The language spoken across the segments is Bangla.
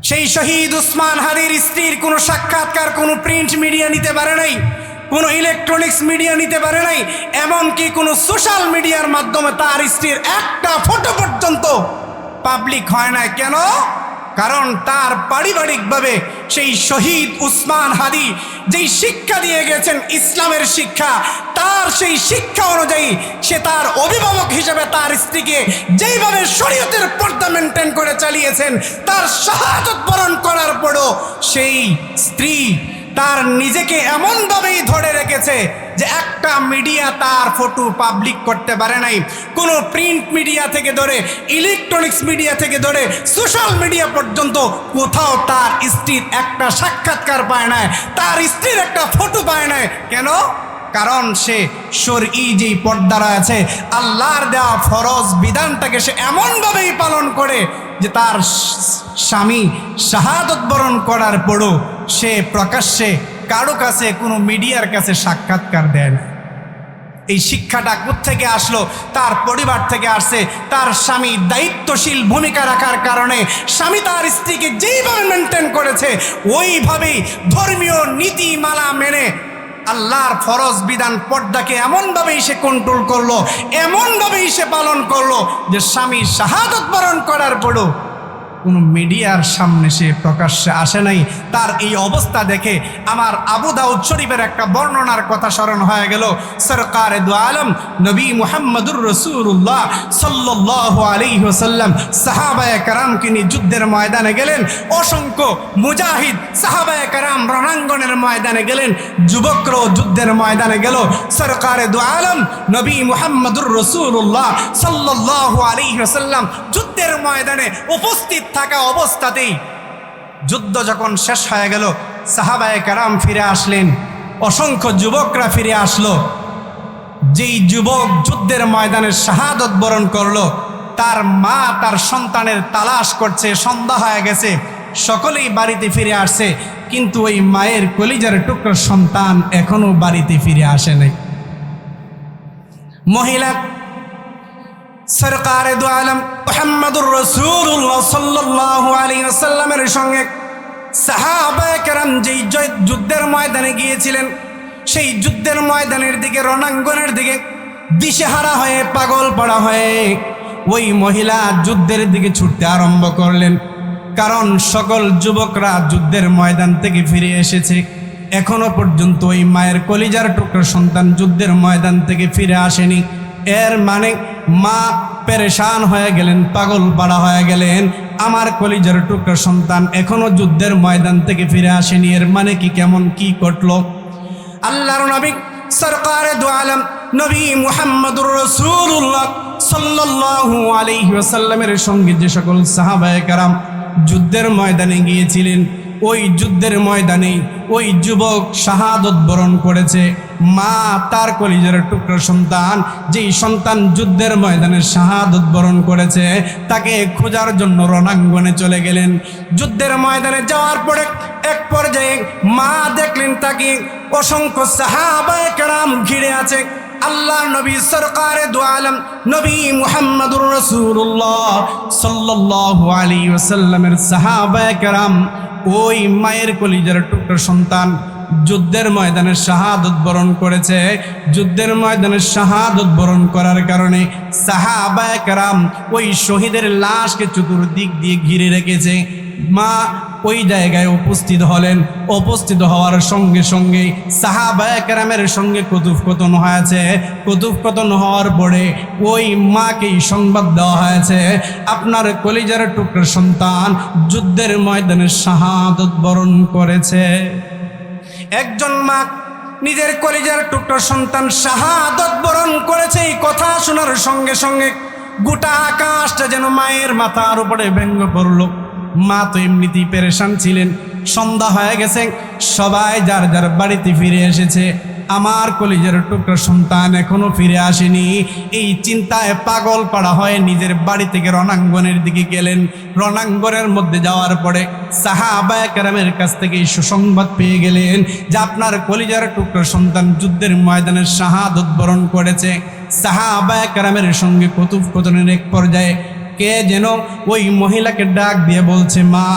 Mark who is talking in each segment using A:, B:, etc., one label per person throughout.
A: সেই শহীদ উসমান হাদির স্ত্রীর কোনো সাক্ষাৎকার কোনো প্রিন্ট মিডিয়া নিতে পারে নাই, কোনো ইলেকট্রনিক্স মিডিয়া নিতে পারে নাই, এমনকি কোনো সোশ্যাল মিডিয়ার মাধ্যমে তার স্ত্রীর একটা ফটো পর্যন্ত পাবলিক হয় না। কেন? কারণ তার পারিবারিকভাবে সেই শহীদ উসমান হাদি যেই শিক্ষা দিয়ে গেছেন ইসলামের শিক্ষা, তার সেই শিক্ষা অনুযায়ী সে তার অভিভাবক হিসেবে তার স্ত্রীকে যেইভাবে শরীয়তের পর্দা মেনটেন করে চালিয়েছেন, তার শাহাদাত বরণ করার পরও সেই স্ত্রী তার নিজেকে এমনভাবেই ধরে রেখেছে যে একটা মিডিয়া তার ফটো পাবলিক করতে পারে নাই। কোনো প্রিন্ট মিডিয়া থেকে ধরে ইলেকট্রনিক্স মিডিয়া থেকে ধরে সোশ্যাল মিডিয়া পর্যন্ত কোথাও তার স্ত্রীর একটা সাক্ষাৎকার পায় নাই, তার স্ত্রীর একটা ফটো পায় নাই। কেন? কারণ সে শরঈ যেই পর্দা আছে, আল্লাহর দেওয়া ফরজ বিধানটাকে সে এমনভাবেই পালন করে যে তার স্বামী শাহাদত বরণ করার পরও সে প্রকাশ্যে কারো কাছে কোনো মিডিয়ার কাছে সাক্ষাৎকার দেয় না। এই শিক্ষাটা কোত্থেকে আসলো? তার পরিবার থেকে আসছে। তার স্বামী দায়িত্বশীল ভূমিকা রাখার কারণে স্বামী তার স্ত্রীকে যেইভাবে মেনটেন করেছে ওইভাবেই ধর্মীয় নীতিমালা মেনে আল্লাহর ফরজ বিধান পর্দাকে এমনভাবেই সে কন্ট্রোল করলো, এমনভাবেই সে পালন করলো যে স্বামী শাহাদত বরণ করার পরও কোনো মিডিয়ার সামনে সে প্রকাশ্যে আসে নাই। তার এই অবস্থা দেখে আমার আবু দাউদ শরীফের একটা বর্ণনার কথা স্মরণ হয়ে গেল। সরকারে দু আলম নবী মুহাম্মদুর রাসূলুল্লাহ সাল্লাল্লাহু আলাইহি ওয়াসাল্লাম সাহাবায়ে কেরামকে নিয়ে যুদ্ধের ময়দানে গেলেন। অসংখ্য মুজাহিদ সাহাবায়ে কেরাম রণাঙ্গনের ময়দানে গেলেন, যুবকরাও যুদ্ধের ময়দানে গেল। সরকারে দু আলম নবী মুহাম্মদুর রাসূলুল্লাহ সাল্লাল্লাহু আলাইহি ওয়াসাল্লাম যুদ্ধের ময়দানে উপস্থিত থাকা অবস্থাতেই যুদ্ধ যখন শেষ হয়ে গেল, সাহাবায়ে কেরাম ফিরে আসলেন, অসংখ্য যুবকরা ফিরে আসলো। যেই যুবক যুদ্ধের ময়দানে শাহাদত বরণ করলো, তার মা তার সন্তানের তালাশ করছে, সন্ধ্যা হয়ে গেছে, সকলেই বাড়িতে ফিরে আসছে, কিন্তু ওই মায়ের কলিজার টুকরো সন্তান এখনো বাড়িতে ফিরে আসে নাই। মহিলা সরকারে দু আলম মুহাম্মদুর রাসূলুল্লাহ সাল্লাল্লাহু আলাইহি ওয়াসাল্লামের সঙ্গে সাহাবায়ে কেরাম যেই যুদ্ধের ময়দানে গিয়েছিলেন, সেই যুদ্ধের ময়দানের দিকে, রণাঙ্গনের দিকে দিশেহারা হয়ে, পাগল পড়া হয়ে ওই মহিলা যুদ্ধের দিকে ছুটতে আরম্ভ করলেন। কারণ সকল যুবকরা যুদ্ধের ময়দান থেকে ফিরে এসেছে, এখনো পর্যন্ত ওই মায়ের কলিজার টুকরো সন্তান যুদ্ধের ময়দান থেকে ফিরে আসেনি। এর মানে মা পেরেশান হয়ে গেলেন, পাগল পাড়া হয়ে গেলেন, আমার কলিজার টুকরো সন্তান এখনো যুদ্ধের ময়দান থেকে ফিরে আসেনি। এর মানে কি, কেমন কি ঘটলো? আল্লাহর নবী সরকারে দু আলম নবী মুহাম্মদুর রাসূলুল্লাহ সাল্লাল্লাহু আলাইহি ওয়াসাল্লামের সঙ্গে যে সকল সাহাবায়ে কেরাম যুদ্ধের ময়দানে গিয়েছিলেন, ওই যুদ্ধের ময়দানে ওই যুবক শাহাদত বরণ করেছে। মা তার কলিজার টুকরো সন্তান, যেই সন্তান যুদ্ধের ময়দানে শাহাদত বরণ করেছে, তাকে খোঁজার জন্য রণাঙ্গনে চলে গেলেন। যুদ্ধের ময়দানে যাওয়ার পরে এক পর্যায়ে মা দেখলেন তাকে অসংখ্য সাহাবায়ে কেরাম ঘিরে আছে। আল্লাহ নবী সরকারে দু আলম নবী মুহাম্মদুর রাসূলুল্লাহ সাল্লাল্লাহু আলাইহি ওয়াসাল্লামের সাহাবায়ে কেরাম ওই মায়ের কলিজার টুকরো সন্তান যুদ্ধের ময়দানে শাহাদত বরণ করেছে। যুদ্ধের ময়দানে শাহাদত বরণ করার কারণে সাহাবায়ে কেরাম ওই শহীদের লাশকে চতুর্দিক দিয়ে ঘিরে রেখেছে। মা ওই জায়গায় উপস্থিত হলেন। উপস্থিত হওয়ার সঙ্গে সঙ্গে সাহাবায়ে কেরামের সঙ্গে কথোপকথন হয়েছে। কথোপকথন হওয়ার পরে ওই মাকেই সংবাদ দেওয়া হয়েছে, আপনার কলিজার টুকরো সন্তান যুদ্ধের ময়দানে শাহাদত বরণ করেছে। একজন মা নিজের কলিজার টুকরো সন্তান শাহাদত বরণ করেছে, এই কথা শোনার সঙ্গে সঙ্গে গোটা আকাশটা যেন মায়ের মাথার উপরে ভেঙে পড়ল। মা তো এমনিতেই পেরেশান ছিলেন, সন্ধ্যা হয়ে গেছে, সবাই যার যার বাড়িতে ফিরে এসেছে, আমার কলিজার টুকরো সন্তান এখনো ফিরে আসেনি। এই চিন্তায় পাগল পাড়া হয়ে নিজের বাড়ি থেকে রণাঙ্গনের দিকে গেলেন। রণাঙ্গনের মধ্যে যাওয়ার পরে সাহাবায়ে কেরামের কাছ থেকে এই সুসংবাদ পেয়ে গেলেন যে আপনার কলিজার টুকরো সন্তান যুদ্ধের ময়দানে শাহাদত বরণ করেছে। সাহাবায়ে কেরামের সঙ্গে কথোপকথনের এক পর্যায়ে কে যেন ওই মহিলাকে ডাক দিয়ে বলছে, মা,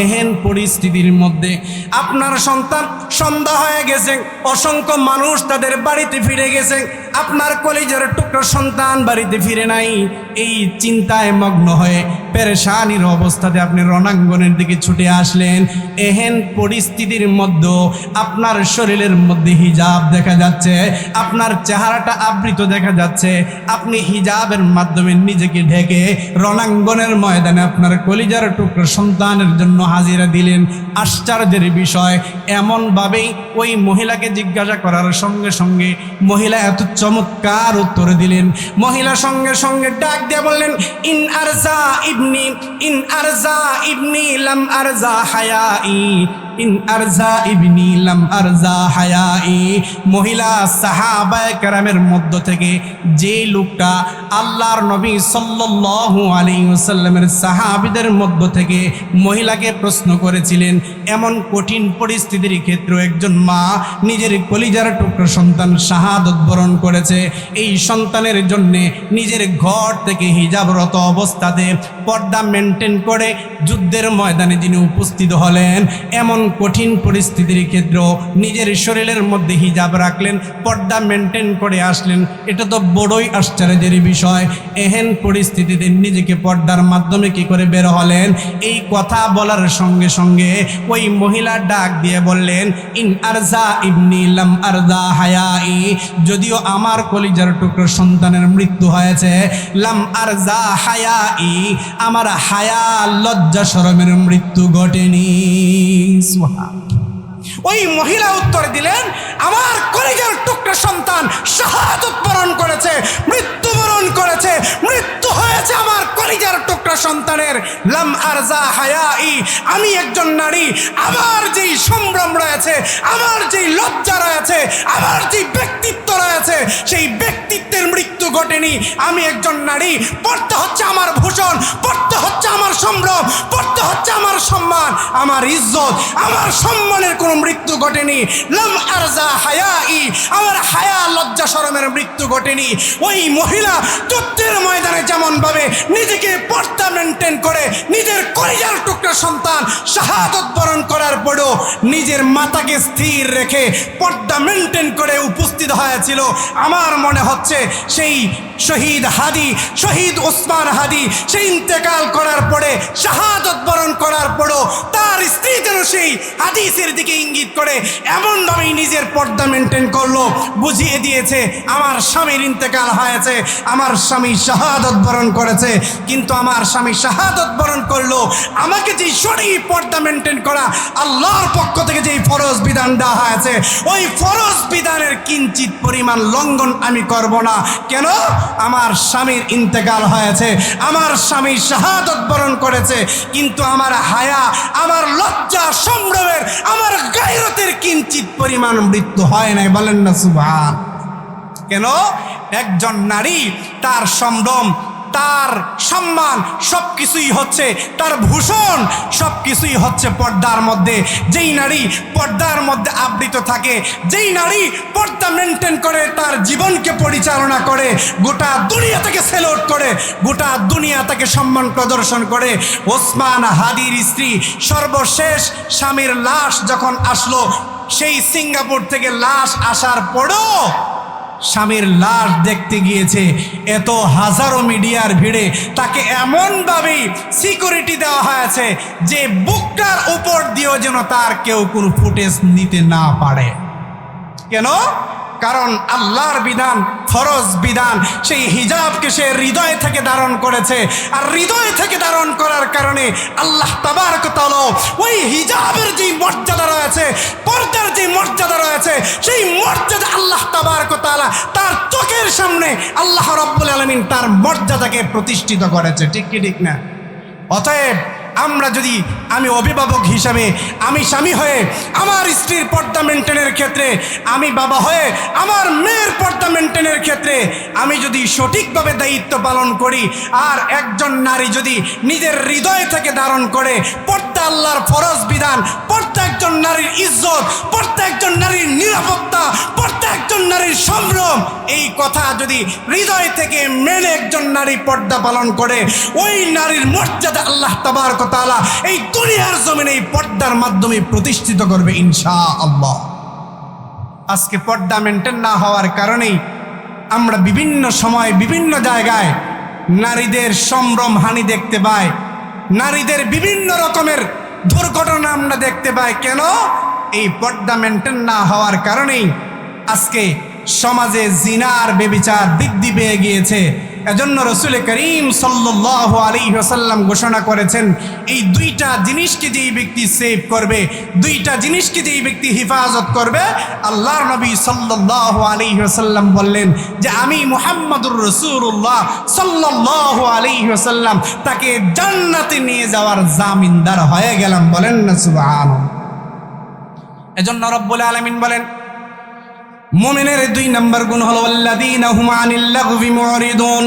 A: এহেন পরিস্থিতির মধ্যে আপনার সন্তান সন্ধ্যা হয়ে গেছে, অসংখ্য মানুষ তাদের বাড়িতে ফিরে গেছে, আপনার কলিজার টুকরো সন্তান বাড়িতে ফিরে নাই। এই চিন্তায় মগ্ন হয়ে পেরেশানির অবস্থাতে আপনি রণাঙ্গনের দিকে ছুটে আসলেন। এহেন পরিস্থিতির মধ্যে আপনার শরীরের মধ্যে হিজাব দেখা যাচ্ছে, আপনার চেহারাটা আবৃত দেখা যাচ্ছে, আপনি হিজাবের মাধ্যমে নিজেকে ঢেকে রণাঙ্গনের ময়দানে আপনার কলিজার টুকরো সন্তানের জন্য হাজিরা দিলেন। আশ্চর্যের বিষয়, এমনভাবেই ওই মহিলাকে জিজ্ঞাসা করার সঙ্গে সঙ্গে মহিলা এত চমৎকার উত্তর দিলেন। মহিলা সঙ্গে সঙ্গে ডাক দিয়ে বললেন, ইন আরজা ইবনি লাম আরজা হায়াই, ইন আরজা ইবনি লাম আরজা হায়াই। মহিলা সাহাবায়ে কেরামের মধ্য থেকে যে লোকটা আল্লাহর নবী সাল্লাল্লাহু আলাইহি ওয়াসাল্লামের সাহাবীদের মধ্য থেকে মহিলাকে প্রশ্ন করেছিলেন, এমন কঠিন পরিস্থিতির ক্ষেত্রে একজন মা নিজের কলিজার টুকরো সন্তান শাহাদত বরণ করেছে, এই সন্তানের জন্যে নিজের ঘর থেকে হিজাবরত অবস্থাতে পর্দা মেনটেন করে যুদ্ধের ময়দানে যিনি উপস্থিত হলেন, এমন কঠিন পরিস্থিতির ক্ষেত্রেও নিজের শরীরের মধ্যে হিজাব রাখলেন, পর্দা মেনটেন করে আসলেন। এটা তো বড়ই আশ্চর্যের বিষয়। এহেন পরিস্থিতিতে নিজেকে পর্দার মাধ্যমে কি করে বের হলেন? এই কথা বলার সঙ্গে সঙ্গে ওই মহিলা ডাক দিয়ে বললেন, ইন আরজা ইবনি লাম আরজা হায়াই, যদিও আমার কলিজার টুকরো সন্তানের মৃত্যু হয়েছে, লাম আরজা হায়াই, আমার হায়া লজ্জা শরমের মৃত্যু ঘটেনি। ওই মহিলা উত্তর দিলেন, আমার কলিজার টুকরো সন্তান শাহাদাত বরণ করেছে, মৃত্যুবরণ করেছে, মৃত্যু হয়েছে আমার কলিজার টুকরো সন্তানের। লাম আরজা হায়াই, আমি একজন নারী, আমার যেই সম্ভ্রম রয়েছে, আমার যেই লজ্জা রয়েছে, আমার যেই ব্যক্তিত্ব রয়েছে, সেই ব্যক্তিত্বের মৃত্যু ঘটেনি। আমি একজন নারী, পড়তে হচ্ছে আমার ভূষণ, পড়তে হচ্ছে আমার সম্ভ্রম, পড়তে হচ্ছে আমার সম্মান, আমার ইজ্জত, আমার সম্মানের কোনো মৃত্যু ঘটেনি। লাম আরজা হায়াই, আমার হায়া লজ্জা শরমের মৃত্যু ঘটেনি। ওই মহিলা যুদ্ধের ময়দানে যেমন ভাবে নিজেকে পর্দা মেনটেন করে নিজের কলিজার টুকরা সন্তান শাহাদত বরণ করার পরেও নিজের মাতাকে স্থির রেখে পর্দা মেনটেন করে উপস্থিত হয়েছিল, আমার মনে হচ্ছে সেই শহীদ হাদি, শহীদ ওসমান হাদি, সেই ইন্তেকাল করার পরে শাহাদত বরণ করার পরেও তার স্ত্রী যেন সেই হাদিসের দিকে ইঙ্গিত করে এমনভাবেই নিজের পর্দা মেনটেন করলো, বুঝিয়ে দিয়েছে আমার স্বামীর ইন্তেকাল হয়েছে, আমার স্বামী শাহাদত বরণ করেছে। কিন্তু আমার স্বামী শাহাদত বরণ করলো, আমাকে যেই শরীর পর্দা মেনটেন করা আল্লাহর পক্ষ থেকে যেই ফরজ বিধান দেওয়া হয়েছে, ওই ফরজ বিধানের কিঞ্চিত পরিমাণ লঙ্ঘন আমি করব না। কেন? আমার স্বামীর ইন্তেকাল হয়েছে, আমার স্বামী শাহাদত বরণ করেছে, কিন্তু আমার হায়া, আমার লজ্জা, সম্ভ্রমের, আমার গায়রতের কিঞ্চিত পরিমাণ মৃত্যু হয় নাই। বলেন না সুবহান। কেন? একজন নারী তার সম্ভ্রম, তার সম্মান সবকিছুই হচ্ছে, তার ভূষণ সবকিছুই হচ্ছে পর্দার মধ্যে। যেই নারী পর্দার মধ্যে আবৃত থাকে, যেই নারী পর্দা মেনটেন করে তার জীবনকে পরিচালনা করে, গোটা দুনিয়া তাকে সেলুট করে, গোটা দুনিয়া তাকে সম্মান প্রদর্শন করে। ওসমান হাদির স্ত্রী সর্বশেষ স্বামীর লাশ যখন আসলো, সেই সিঙ্গাপুর থেকে লাশ আসার পরও স্বামীর লাশ দেখতে গিয়েছে, এত হাজারো মিডিয়ার ভিড়ে তাকে এমনভাবেই সিকিউরিটি দেওয়া হয়েছে যে বুকটার উপর দিয়েও যেন তার কেউ কোনো ফুটেজ নিতে না পারে। কেন? কারণ আল্লাহর বিধান, ফরজ বিধান, সেই হিজাবকে সে হৃদয় থেকে ধারণ করেছে। আর হৃদয় থেকে ধারণ করার কারণে আল্লাহ তাবারক ওয়া তাআলা ওই হিজাবের যে মর্যাদা রয়েছে, পর্দার যে মর্যাদা রয়েছে, সেই মর্যাদা আল্লাহ তাবারক ওয়া তাআলা তার চোখের সামনে আল্লাহ রাব্বুল আলামিন তার মর্যাদাকে প্রতিষ্ঠিত করেছে। ঠিক কি ঠিক না? অতএব আমরা যদি, আমি অভিভাবক হিসাবে, আমি স্বামী হয়ে আমার স্ত্রীর পর্দা মেনটেনের ক্ষেত্রে, আমি বাবা হয়ে আমার মেয়ের পর্দা মেনটেনের ক্ষেত্রে আমি যদি সঠিকভাবে দায়িত্ব পালন করি, আর একজন নারী যদি নিজের হৃদয় থেকে ধারণ করে পর্দা আল্লাহর ফরজ বিধান, প্রত্যেকজন নারীর ইজ্জত, প্রত্যেকজন নারীর নিরাপত্তা, প্রত্যেকজন নারীর সম্ভ্রম, এই কথা যদি হৃদয় থেকে মেনে একজন নারী পর্দা পালন করে, ওই নারীর মর্যাদা আল্লাহ তাবারক ওয়া তাআলা এই দুনিয়ার জমিনে এই পর্দার মাধ্যমে প্রতিষ্ঠিত করবে ইনশাআল্লাহ। আজকে পর্দা মেনটেন না হওয়ার কারণেই আমরা বিভিন্ন সময় বিভিন্ন জায়গায় নারীদের সম্ভ্রম হানি দেখতে পাই, নারীদের বিভিন্ন রকমের দুর্ঘটনা আমরা দেখতে পাই। কেন? এই পর্দা মেনটেন না হওয়ার কারণেই আজকে সমাজে জিনার ব্যভিচার বৃদ্ধি পেয়ে গিয়েছে। এজন্য রাসূল করিম সাল্লাল্লাহু আলাইহি ওয়াসাল্লাম ঘোষণা করেছেন, এই দুইটা জিনিসকে যেই ব্যক্তি সেভ করবে, দুইটা জিনিসকে যেই ব্যক্তি হেফাজত করবে, আল্লাহর নবী সাল্লাল্লাহু আলাইহি ওয়াসাল্লাম বললেন যে আমি মুহাম্মদুর রাসূলুল্লাহ সাল্লাল্লাহু আলাইহি ওয়াসাল্লাম তাকে জান্নাতে নিয়ে যাওয়ার জামিনদার হয়ে গেলাম। বলেন না সুবহানাল্লাহ। এজন্য রব্বুল আলামিন বলেন, মুমিনের 2 নম্বর গুণ হলো আল্লাযীনা হুম আনিল লাগবি মুরিদুন।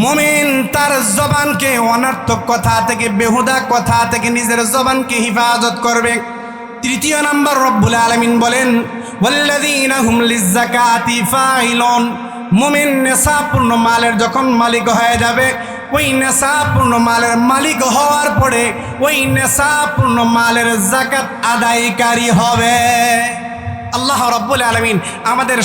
A: মুমিন তার জবানকে অনর্থক কথা থেকে, বেহুদা কথা থেকে নিজের জবানকে হেফাজত করবে। 3 নম্বর রব্বুল আলামিন বলেন, ওয়াল্লাযীনা হুম লিযাকাতি ফাইলুন। মুমিন নেশাপূর্ণ মালের যখন মালিক হয়ে যাবে, ওই নেশাপূর্ণ মালের মালিক হওয়ার পরে ওই নেশাপূর্ণ মালের যাকাত আদায়কারী হবে। আল্লাহ রাব্বুল আলামিন আমাদের